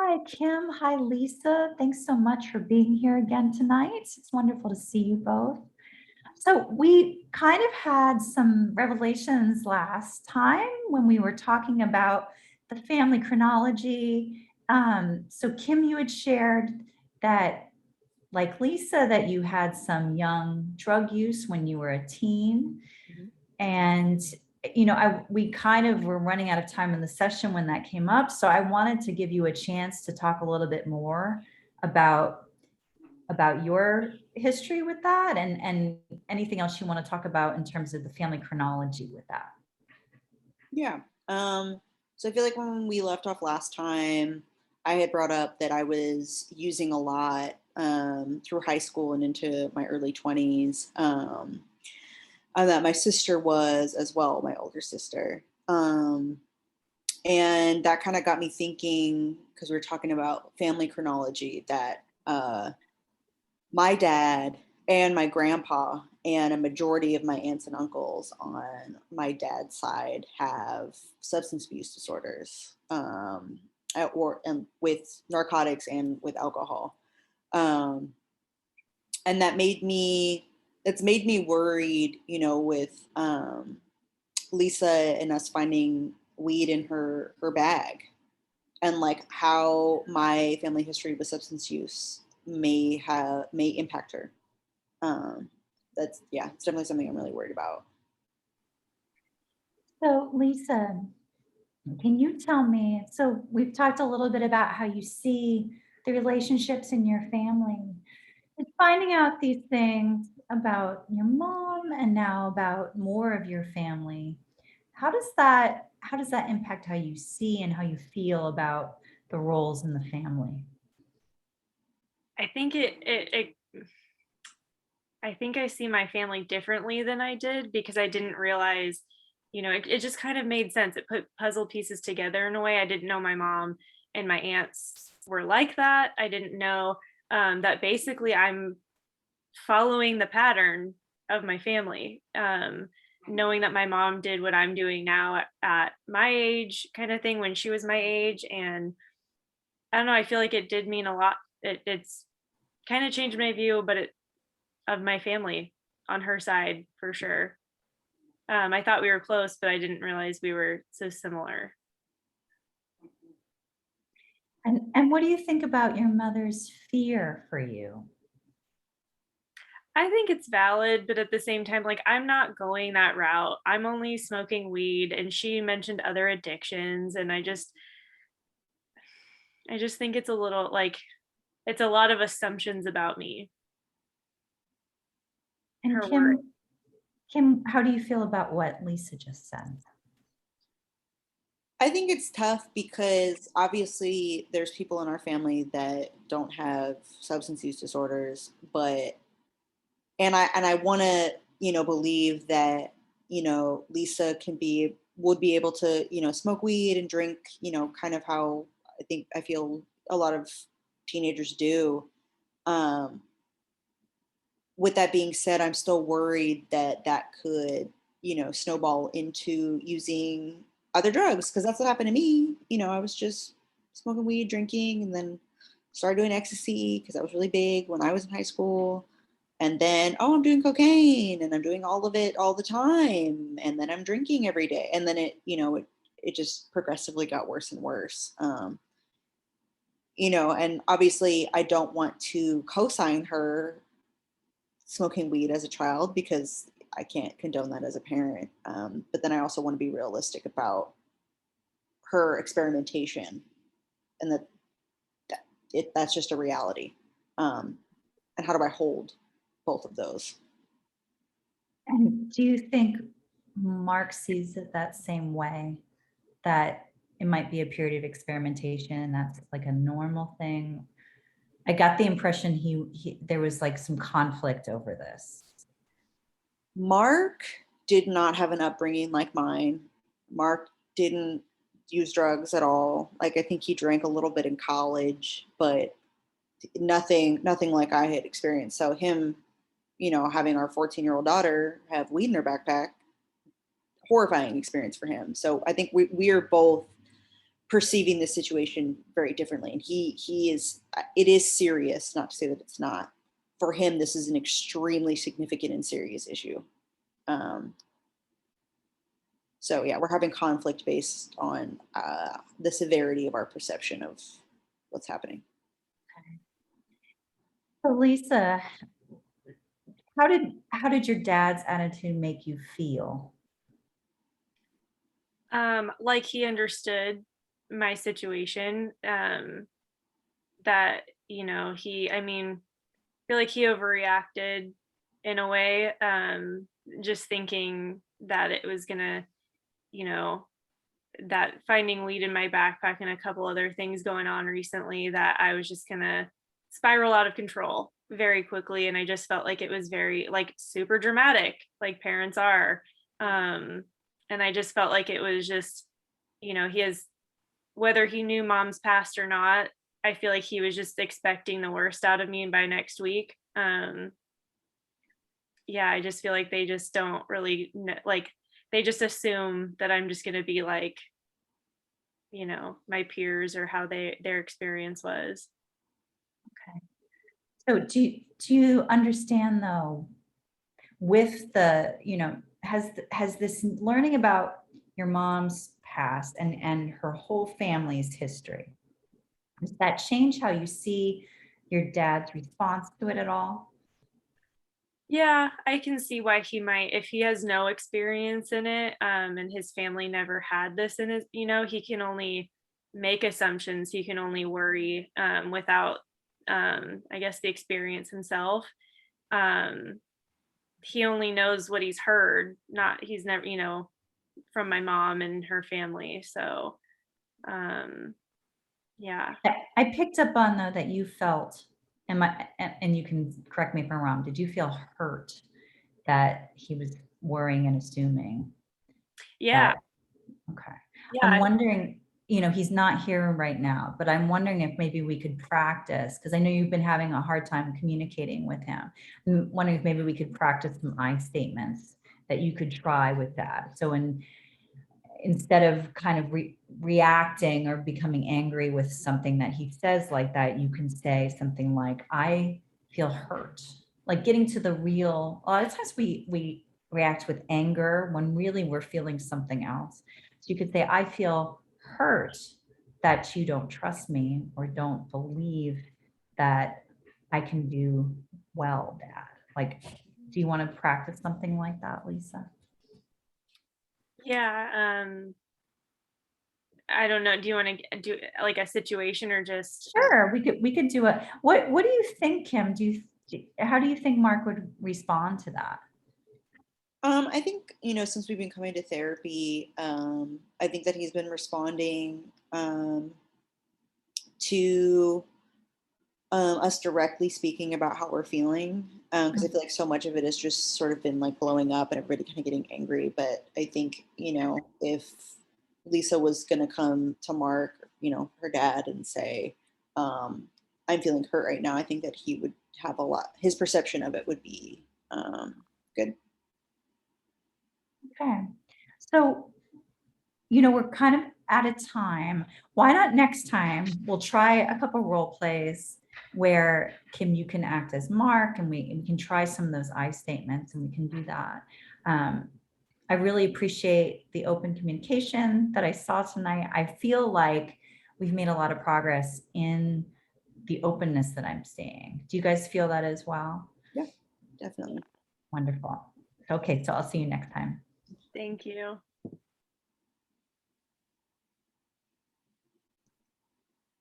Hi, Kim. Hi, Lisa. Thanks so much for being here again tonight. It's wonderful to see you both. So we kind of had some revelations last time when we were talking about the family chronology. So Kim, you had shared that, like Lisa, that you had some young drug use when you were a teen. Mhm. And we kind of were running out of time in the session when that came up. So I wanted to give you a chance to talk a little bit more about about your history with that and anything else you want to talk about in terms of the family chronology with that. Yeah. So I feel like when we left off last time, I had brought up that I was using a lot through high school and into my early 20s. And that my sister was as well, my older sister. And that kind of got me thinking, because we were talking about family chronology, that my dad and my grandpa and a majority of my aunts and uncles on my dad's side have substance abuse disorders, or and with narcotics and with alcohol, um, and it's made me worried, with Lisa and us finding weed in her bag, and like how my family history with substance use may impact her. um it's definitely something I'm really worried about. So Lisa, can you tell me, so we've talked a little bit about how you see the relationships in your family. It's finding out these things about your mom and now about more of your family. How does that impact how you see and how you feel about the roles in the family? I think I think I see my family differently than I did because I didn't realize, it just kind of made sense. It put puzzle pieces together in a way. I didn't know my mom and my aunts were like that. I didn't know that basically I'm following the pattern of my family. Knowing that my mom did what I'm doing now at my age, kind of thing, when she was my age. And I don't know, I feel like it did mean a lot. It's kind of changed my view, but of my family on her side for sure. I thought we were close, but I didn't realize we were so similar. And what do you think about your mother's fear for you? I think it's valid, but at the same time, like, I'm not going that route. I'm only smoking weed, and she mentioned other addictions, and I just think it's a little like it's a lot of assumptions about me. And Her word. Kim, how do you feel about what Lisa just said? I think it's tough because obviously there's people in our family that don't have substance use disorders, but and I want to, believe that, Lisa would be able to, smoke weed and drink, kind of how I feel a lot of teenagers do. um with that being said, I'm still worried that that could, snowball into using other drugs, because that's what happened to me. I was just smoking weed, drinking, and then started doing ecstasy because that was really big when I was in high school. And then, oh, I'm doing cocaine and I'm doing all of it all the time. And then I'm drinking every day. And then it just progressively got worse and worse. And obviously I don't want to co-sign her smoking weed as a child because I can't condone that as a parent. But then I also want to be realistic about her experimentation, and that's just a reality. Um, and how do I hold both of those? And do you think Mark sees it that same way? That it might be a period of experimentation and that's like a normal thing? I got the impression he there was like some conflict over this. Mark did not have an upbringing like mine. Mark didn't use drugs at all. Like, I think he drank a little bit in college, but nothing like I had experienced. So him, having our 14-year-old daughter have weed in her backpack, horrifying experience for him. So I think we are both perceiving the situation very differently. And he is, it is serious, not to say that it's not. For him, this is an extremely significant and serious issue. So yeah, we're having conflict based on the severity of our perception of what's happening. So Lisa, how did your dad's attitude make you feel? Like he understood my situation, that, you know, I mean, I feel like he overreacted in a way, just thinking that it was gonna, you know, that finding weed in my backpack and a couple other things going on recently, that I was just gonna spiral out of control very quickly. And I just felt like it was very, like, super dramatic, like parents are. Um, and I just felt like it was just, you know, whether he knew mom's passed or not, I feel like he was just expecting the worst out of me by next week. Yeah, I just feel like they just don't really like, they just assume that I'm just going to be like, you know, my peers, or how their experience was. Okay. So do you understand though, with the, you know, has this learning about your mom's past and her whole family's history, does that change how you see your dad's response to it at all? Yeah, I can see why he might, if he has no experience in it, and his family never had this in his, you know, he can only make assumptions, he can only worry, without, I guess, the experience himself. Um, he only knows what he's heard, not, he's never, you know, from my mom and her family. So, um, yeah. I picked up on though that you felt, and you can correct me if I'm wrong, did you feel hurt that he was worrying and assuming Yeah. that? Okay. I'm Yeah. wondering, you know, he's not here right now, but I'm wondering if maybe we could practice, because I know you've been having a hard time communicating with him. I'm wondering if maybe we could practice some I statements that you could try with that. So instead of kind of reacting or becoming angry with something that he says like that, you can say something like, I feel hurt. Like getting to the real, a lot of times we react with anger when really we're feeling something else. So you could say, I feel hurt that you don't trust me or don't believe that I can do well, Dad. Like, do you want to practice something like that, Lisa? Yeah. I don't know. Do you want to do like a situation, or just Sure, we could do a, what do you think, Kim? How do you think Mark would respond to that? I think, you know, since we've been coming to therapy, I think that he's been responding to us directly speaking about how we're feeling. Because I feel like so much of it has just sort of been like blowing up and everybody kind of getting angry. But I think, you know, if Lisa was going to come to Mark, you know, her dad, and say, I'm feeling hurt right now, I think that he would have a lot, his perception of it would be good. Okay, so, you know, we're kind of out of time. Why not next time we'll try a couple role plays where, Kim, you can act as Mark, and we can try some of those I statements, and we can do that. I really appreciate the open communication that I saw tonight. I feel like we've made a lot of progress in the openness that I'm seeing. Do you guys feel that as well? Yeah, definitely. Wonderful. Okay, so I'll see you next time. thank you.